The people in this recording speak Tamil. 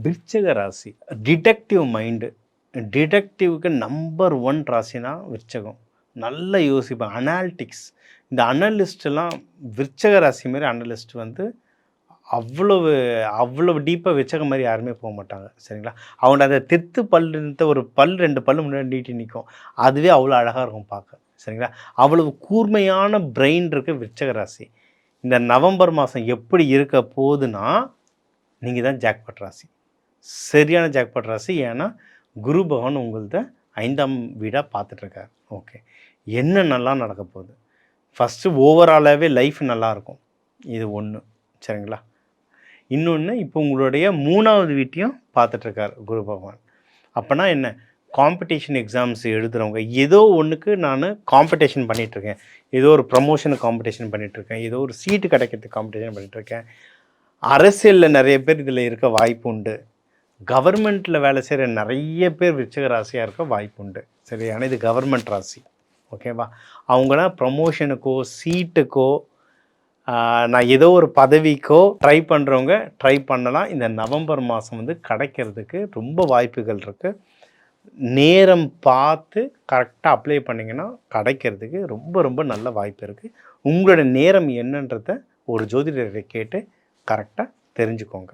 விருச்சிக ராசி டிடெக்டிவ் மைண்டு. டிடெக்டிவ்க்கு நம்பர் 1 ராசினா விருச்சகம். நல்லா யோசிப்பேன். அனாலிட்டிக்ஸ். இந்த அனலிஸ்ட்லாம் விருச்சக ராசி மாரி அனலிஸ்ட் வந்து அவ்வளவு அவ்வளவு டீப்பாக விருச்சகம் மாதிரி யாருமே போக மாட்டாங்க. சரிங்களா? அவங்கள்ட்ட அந்த தெத்து பல்லுன்ட்டு ஒரு பல் 2 பல்லு முன்னாடி நீட்டி நிற்கும். அதுவே அவ்வளோ அழகாக இருக்கும் பார்க்க. சரிங்களா? அவ்வளவு கூர்மையான பிரெயின் இருக்குது விருச்சக ராசி. இந்த நவம்பர் மாதம் எப்படி இருக்க போகுதுன்னா, நீங்கள் தான் ஜாக்பாட் ராசி. சரியான ஜாக்பாட் ராசி. ஏன்னா குரு பகவான் உங்கள்த 5ஆம் வீடாக பார்த்துட்ருக்கார். ஓகே. என்னென்னலாம் நடக்க போகுது? ஃபஸ்ட்டு ஓவராலாகவே லைஃப் நல்லாயிருக்கும். இது ஒன்று. சரிங்களா? இன்னொன்று, இப்போ உங்களுடைய 3வது வீட்டையும் பார்த்துட்ருக்கார் குரு பகவான். அப்போனா என்ன? காம்படிஷன் எக்ஸாம்ஸ் எழுதுகிறவங்க ஏதோ ஒன்றுக்கு நான் காம்படிஷன் பண்ணிகிட்ருக்கேன். ஏதோ ஒரு ப்ரமோஷனுக்கு காம்படிஷன் பண்ணிகிட்ருக்கேன். ஏதோ ஒரு சீட்டு கிடைக்கிறதுக்கு காம்படிஷன் பண்ணிகிட்ருக்கேன். அரசியலில் நிறைய பேர் இதில் இருக்க வாய்ப்பு உண்டு. கவர்மெண்ட்டில் வேலை செய்கிற நிறைய பேர் விருச்சிக ராசியாக இருக்க வாய்ப்பு உண்டு. சரி, ஆனால் இது கவர்மெண்ட் ராசி. ஓகேவா? அவங்களாம் ப்ரமோஷனுக்கோ சீட்டுக்கோ நான் ஏதோ ஒரு பதவிக்கோ ட்ரை பண்ணுறவங்க ட்ரை பண்ணலாம். இந்த நவம்பர் மாதம் வந்து கிடைக்கிறதுக்கு ரொம்ப வாய்ப்புகள் இருக்குது. நேரம் பார்த்து கரெக்டாக அப்ளை பண்ணிங்கன்னா கிடைக்கிறதுக்கு ரொம்ப ரொம்ப நல்ல வாய்ப்பு இருக்குது. உங்களோட நேரம் என்னன்றதை ஒரு ஜோதிடரை கேட்டு கரெக்டாக தெரிஞ்சுக்கோங்க.